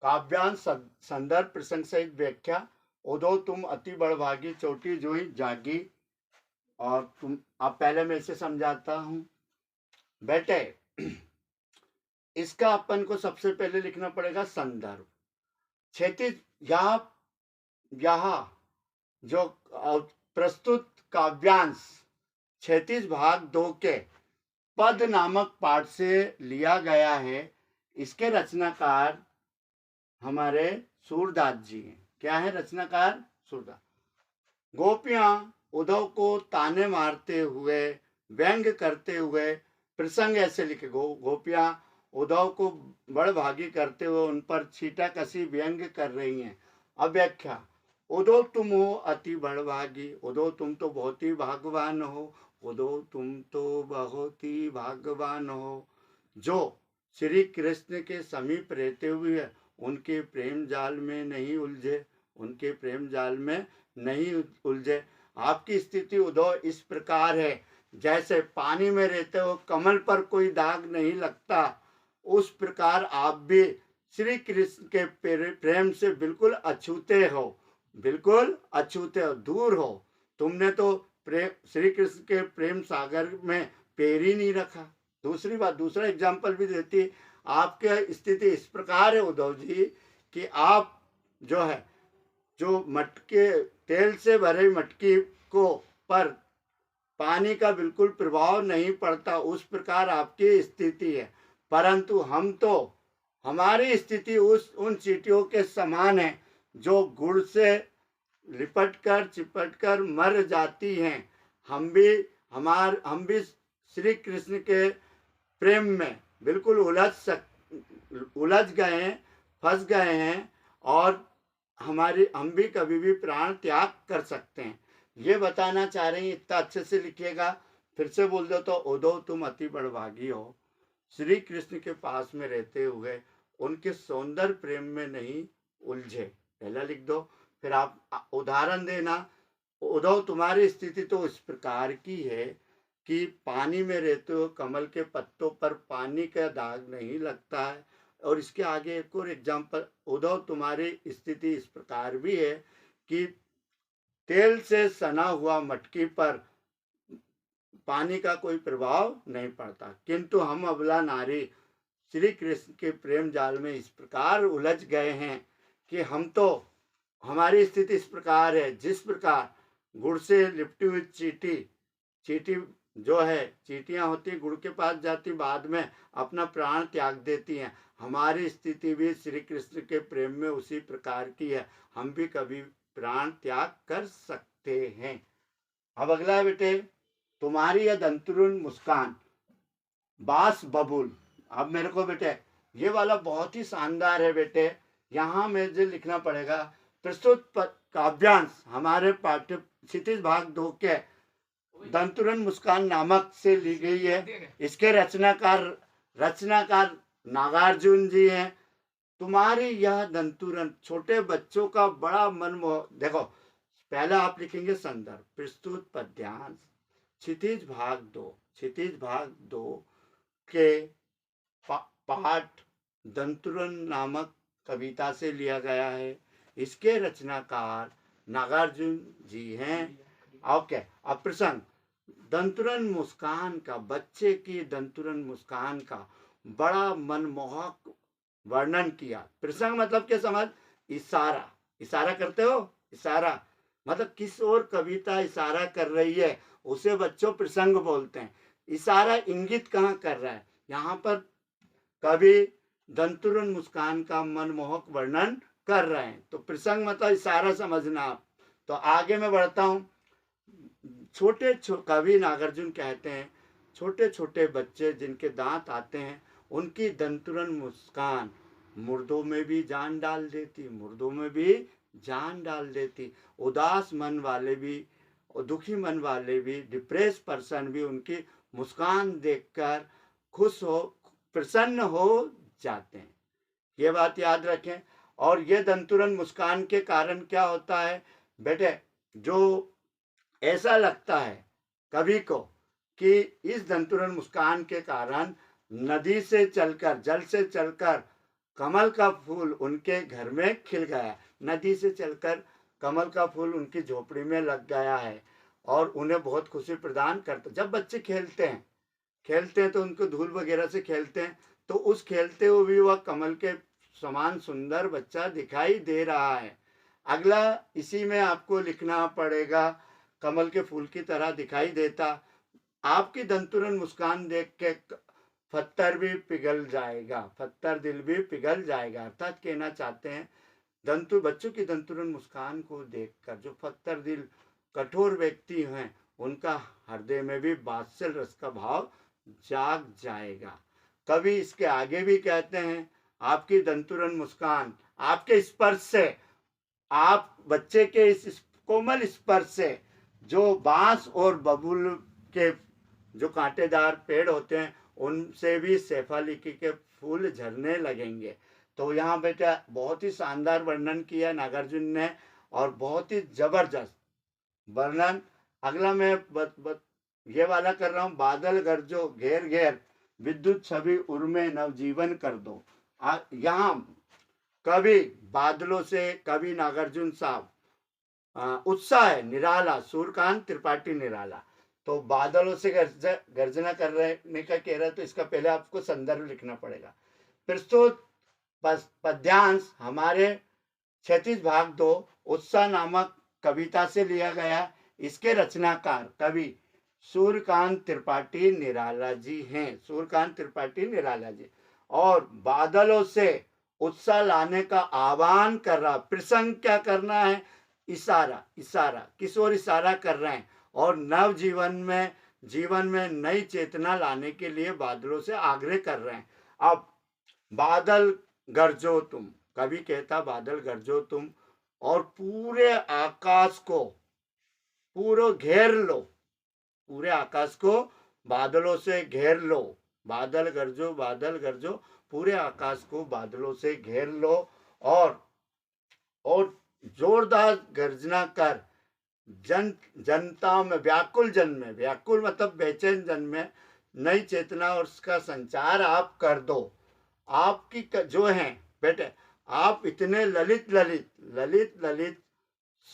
काव्यांश संदर्भ प्रसंग सहित व्याख्या। उदो तुम अति बड़भागी, चोटी जोई जागी। और तुम, अब पहले मैं इसे समझाता हूं बेटे। इसका अपन को सबसे पहले लिखना पड़ेगा संदर्भ। क्षैतिज यहाँ जो प्रस्तुत काव्यांश क्षैतिज भाग 2 के पद नामक पाठ से लिया गया है। इसके रचनाकार हमारे सूरदास जी हैं। क्या है रचनाकार? सूरदास। गोपियां उद्धव को ताने मारते हुए, व्यंग करते हुए, प्रसंग ऐसे लिखे। गोपियां उद्धव को बड़भागी करते हुए उन पर छीटा कसी व्यंग कर रही हैं। अब व्याख्या। उद्धव तुम हो अति बड़भागी, उद्धव तुम तो बहुत ही भाग्यवान हो, उद्धव तुम तो बहुत ही भाग्यवान हो, जो श्री कृष्ण के समीप रहते हुए उनके प्रेम जाल में नहीं उलझे, उनके प्रेम जाल में नहीं उलझे। आपकी स्थिति उद्धव इस प्रकार है, जैसे पानी में रहते हो कमल पर कोई दाग नहीं लगता, उस प्रकार आप भी श्री कृष्ण के प्रेम से बिल्कुल अछूते हो, बिल्कुल अछूते हो, दूर हो। तुमने तो श्री कृष्ण के प्रेम सागर में पैर ही नहीं रखा। दूसरी बात, दूसरा एग्जाम्पल भी देती। आपकी स्थिति इस प्रकार है उद्धव जी कि आप जो है, जो मटके, तेल से भरे मटकी को पर पानी का बिल्कुल प्रभाव नहीं पड़ता, उस प्रकार आपकी स्थिति है। परंतु हम तो, हमारी स्थिति उन चींटियों के समान है जो गुड़ से लिपट कर चिपट कर मर जाती हैं। हम भी श्री कृष्ण के प्रेम में बिल्कुल उलझ गए हैं, फंस गए हैं, और हम भी कभी भी प्राण त्याग कर सकते हैं। ये बताना चाह रही हैं। इतना अच्छे से लिखिएगा। फिर से बोल दो तो, उद्धव तुम अति बड़भागी हो, श्री कृष्ण के पास में रहते हुए उनके सौंदर्य प्रेम में नहीं उलझे। पहला लिख दो, फिर आप उदाहरण देना। उद्धव तुम्हारी स्थिति तो इस प्रकार की है कि पानी में रहते हो कमल के पत्तों पर पानी का दाग नहीं लगता है। और इसके आगे एक और एग्जाम्पल, उद्धव तुम्हारी स्थिति इस प्रकार भी है कि तेल से सना हुआ मटकी पर पानी का कोई प्रभाव नहीं पड़ता, किंतु हम अबला नारी श्री कृष्ण के प्रेम जाल में इस प्रकार उलझ गए हैं कि हमारी स्थिति इस प्रकार है, जिस प्रकार गुड़ से लिपटी हुई चींटी जो है, चींटियां होती गुड़ के पास जाती, बाद में अपना प्राण त्याग देती हैं। हमारी स्थिति भी श्री कृष्ण के प्रेम में उसी प्रकार की है, हम भी कभी प्राण त्याग कर सकते हैं। अब अगला है बेटे, तुम्हारी यह दंतरुन मुस्कान बास बबुल। अब मेरे को बेटे ये वाला बहुत ही शानदार है बेटे। यहाँ मुझे लिखना पड़ेगा प्रस्तुत काव्यांश हमारे पाठ्य क्षितिज भाग 2 के दंतुरन मुस्कान नामक से ली गई है। इसके रचनाकार नागार्जुन जी हैं। तुम्हारी यह दंतुरन छोटे बच्चों का बड़ा मनमोह। देखो, पहला आप लिखेंगे संदर्भ, प्रस्तुत पद्यांश क्षितिज भाग 2 के पाठ दंतुरन नामक कविता से लिया गया है। इसके रचनाकार नागार्जुन जी हैं। ओके, अब प्रसंग। दंतुरन मुस्कान का, बच्चे की दंतुरन मुस्कान का बड़ा मनमोहक वर्णन किया। प्रसंग मतलब क्या समझ? इशारा करते हो, इशारा मतलब किस ओर कविता इशारा कर रही है उसे बच्चों प्रसंग बोलते हैं। इशारा इंगित कहाँ कर रहा है? यहाँ पर कवि दंतुरन मुस्कान का मनमोहक वर्णन कर रहे हैं, तो प्रसंग मतलब इशारा समझना आप। तो आगे मैं बढ़ता हूँ। कवि नागार्जुन कहते हैं, छोटे छोटे बच्चे जिनके दांत आते हैं, उनकी दंतुरन मुस्कान मुर्दों में भी जान डाल देती। उदास मन वाले भी और दुखी मन वाले भी, डिप्रेस पर्सन भी उनकी मुस्कान देखकर प्रसन्न हो जाते हैं। ये बात याद रखें। और ये दंतुरन मुस्कान के कारण क्या होता है बेटे, जो ऐसा लगता है कवि को कि इस दंतुरन मुस्कान के कारण नदी से चलकर, जल से चलकर कमल का फूल उनके घर में खिल गया, नदी से चलकर कमल का फूल उनकी झोपड़ी में लग गया है और उन्हें बहुत खुशी प्रदान करता। जब बच्चे खेलते हैं तो उनको धूल वगैरह से खेलते हैं, तो उस खेलते हुए भी वह कमल के समान सुंदर बच्चा दिखाई दे रहा है। अगला इसी में आपको लिखना पड़ेगा, कमल के फूल की तरह दिखाई देता। आपकी दंतुरन मुस्कान देख के पत्थर भी पिघल जाएगा, पत्थर दिल भी पिघल जाएगा। अर्थात कहना चाहते हैं बच्चों की दंतुरन मुस्कान को देखकर जो पत्थर दिल कठोर व्यक्ति हैं उनका हृदय में भी वात्सल रस का भाव जाग जाएगा। कवि इसके आगे भी कहते हैं, आपकी दंतुरन मुस्कान आपके स्पर्श से, आप बच्चे के इस कोमल स्पर्श से जो बांस और बबूल के जो कांटेदार पेड़ होते हैं उनसे भी शेफालिकी के फूल झरने लगेंगे। तो यहाँ बेटा बहुत ही शानदार वर्णन किया नागार्जुन ने और बहुत ही जबरदस्त वर्णन। अगला मैं ये वाला कर रहा हूँ, बादल गरजो घेर घेर विद्युत छवि उर्मे नवजीवन कर दो। यहाँ कवि बादलों से, कवि नागार्जुन साहब उत्साह है निराला, सूर्यकांत त्रिपाठी निराला। तो बादलों से गर्जना कर रहे का कह रहा है, तो इसका पहले आपको संदर्भ लिखना पड़ेगा। प्रस्तुत पद्यांश हमारे 36 भाग 2 उत्साह नामक कविता से लिया गया। इसके रचनाकार कवि सूर्यकांत त्रिपाठी निराला जी हैं, सूर्यकांत त्रिपाठी निराला जी। और बादलों से उत्साह लाने का आह्वान कर रहा, प्रसंग क्या करना है, इशारा, इशारा किस ओर इशारा कर रहे हैं, और नव जीवन में नई चेतना लाने के लिए बादलों से आग्रह कर रहे हैं। अब बादल गरजो तुम, कवि कहता बादल गरजो तुम और पूरे आकाश को पूरा घेर लो, पूरे आकाश को बादलों से घेर लो। बादल गरजो पूरे आकाश को बादलों से घेर लो और जोरदार गर्जना कर जनता में व्याकुल जन में, व्याकुल मतलब बेचैन जन में नई चेतना और उसका संचार आप कर दो। आपकी जो है बेटे, आप इतने ललित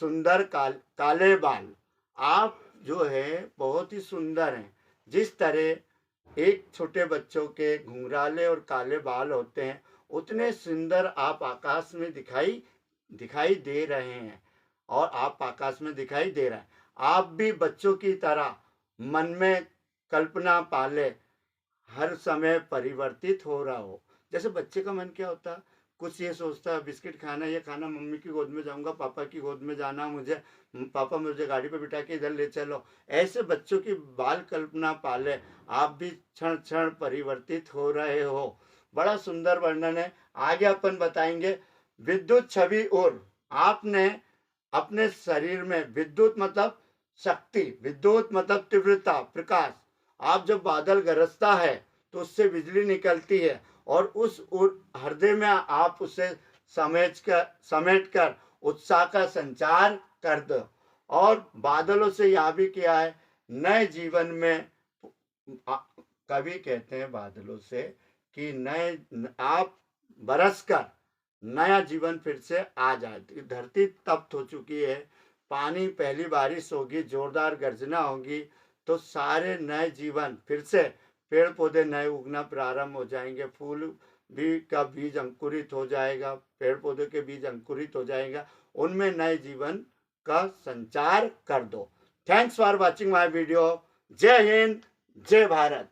सुंदर काले बाल, आप जो है बहुत ही सुंदर हैं। जिस तरह एक छोटे बच्चों के घुंघराले और काले बाल होते हैं, उतने सुंदर आप आकाश में दिखाई दे रहे हैं और आप आकाश में दिखाई दे रहे हैं। आप भी बच्चों की तरह मन में कल्पना पाले, हर समय परिवर्तित हो रहा हो। जैसे बच्चे का मन क्या होता है, कुछ ये सोचता है बिस्किट खाना, ये खाना, मम्मी की गोद में जाऊंगा, पापा की गोद में जाना मुझे, पापा मुझे गाड़ी पे बिठा के इधर ले चलो। ऐसे बच्चों की बाल कल्पना पाले, आप भी क्षण क्षण परिवर्तित हो रहे हो। बड़ा सुंदर वर्णन है। आगे अपन बताएंगे विद्युत छवि और आपने अपने शरीर में, विद्युत मतलब शक्ति, विद्युत मतलब तीव्रता, प्रकाश। आप जब बादल गरजता है तो उससे बिजली निकलती है और उस हृदय में आप उसे समेट कर उत्साह का संचार कर दो। और बादलों से यह भी किया है, नए जीवन में कवि कहते हैं बादलों से कि नए आप बरस कर नया जीवन फिर से आ जाए। धरती तप्त हो चुकी है, पानी पहली बारिश होगी, जोरदार गर्जना होगी, तो सारे नए जीवन फिर से, पेड़ पौधे नए उगना प्रारंभ हो जाएंगे, फूल भी का बीज अंकुरित हो जाएगा, पेड़ पौधे के बीज अंकुरित हो जाएगा, उनमें नए जीवन का संचार कर दो। Thanks for watching my video. जय हिंद, जय भारत।